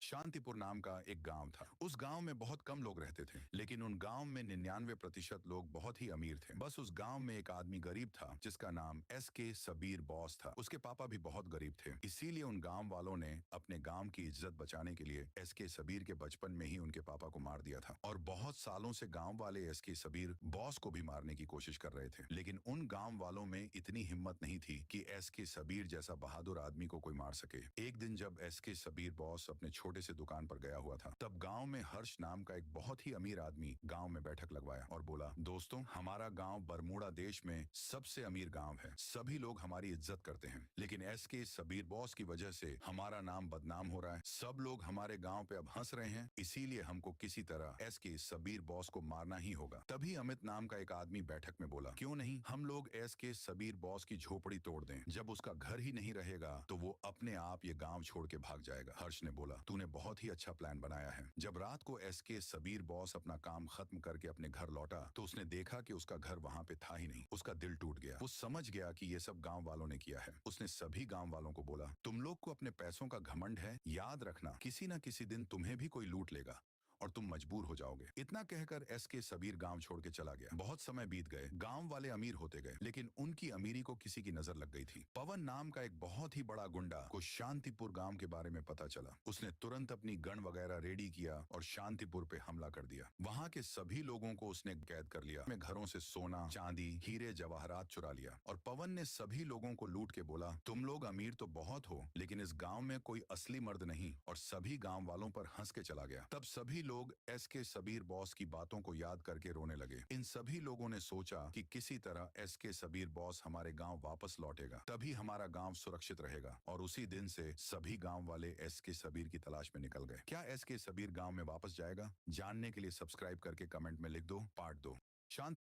शांतिपुर नाम का एक गांव था। उस गांव में बहुत कम लोग रहते थे, लेकिन उन गांव में 99% लोग बहुत ही अमीर थे। बस उस गांव में एक आदमी गरीब था जिसका नाम एस.के. सबीर बॉस था। उसके पापा भी बहुत गरीब थे, इसीलिए उन गांव वालों ने अपने गांव की इज्जत बचाने के लिए एस.के. सबीर के बचपन में ही उनके पापा को मार दिया था। और बहुत सालों से गाँव वाले एस.के. सबीर बॉस को भी मारने की कोशिश कर रहे थे, लेकिन उन गाँव वालों में इतनी हिम्मत नहीं थी कि एस.के. सबीर जैसा बहादुर आदमी को कोई मार सके। एक दिन जब एस.के. सबीर बॉस अपने छोटे से दुकान पर गया हुआ था, तब गांव में हर्ष नाम का एक बहुत ही अमीर आदमी गांव में बैठक लगवाया और बोला, दोस्तों, हमारा गांव बरमूडा देश में सबसे अमीर गांव है। सभी लोग हमारी इज्जत करते हैं, लेकिन एस.के. सबीर बॉस की वजह से हमारा नाम बदनाम हो रहा है। सब लोग हमारे गांव पे अब हंस रहे हैं, इसीलिए हमको किसी तरह एस.के. सबीर बॉस को मारना ही होगा। तभी अमित नाम का एक आदमी बैठक में बोला, क्यों नहीं हम लोग एस.के. सबीर बॉस की झोपड़ी तोड़ दें। जब उसका घर ही नहीं रहेगा तो वो अपने आप ये गांव छोड़ के भाग जाएगा। हर्ष ने बोला, तूने बहुत ही अच्छा प्लान बनाया है। जब रात को एस.के. सबीर बॉस अपना काम खत्म करके अपने घर लौटा तो उसने देखा कि उसका घर वहां पे था ही नहीं। उसका दिल टूट गया। वो समझ गया कि ये सब गांव वालों ने किया है। उसने सभी गांव वालों को बोला, तुम लोग को अपने पैसों का घमंड है, याद रखना किसी न किसी दिन तुम्हें भी कोई लूट लेगा और तुम मजबूर हो जाओगे। इतना कहकर एस.के. सबीर गांव छोड़ के चला गया। बहुत समय बीत गए, गांव वाले अमीर होते गए, लेकिन उनकी अमीरी को किसी की नजर लग गई थी। पवन नाम का एक बहुत ही बड़ा गुंडा को शांतिपुर गांव के बारे में पता चला। उसने तुरंत अपनी गन वगैरह रेडी किया और शांतिपुर पे हमला कर दिया। वहां के सभी लोगों को उसने कैद कर लिया। अपने घरों से सोना, चांदी, हीरे जवाहरात चुरा लिया और पवन ने सभी लोगों को लूट के बोला, तुम लोग अमीर तो बहुत हो, लेकिन इस गांव में कोई असली मर्द नहीं। और सभी गांव वालों पर हंस के चला गया। तब सभी लोग एस.के. सबीर बॉस की बातों को याद करके रोने लगे। इन सभी लोगों ने सोचा कि किसी तरह एस.के. सबीर बॉस हमारे गांव वापस लौटेगा, तभी हमारा गांव सुरक्षित रहेगा। और उसी दिन से सभी गांव वाले एस.के. सबीर की तलाश में निकल गए। क्या एस.के. सबीर गांव में वापस जाएगा? जानने के लिए सब्सक्राइब करके कमेंट में लिख दो, पार्ट 2। शांत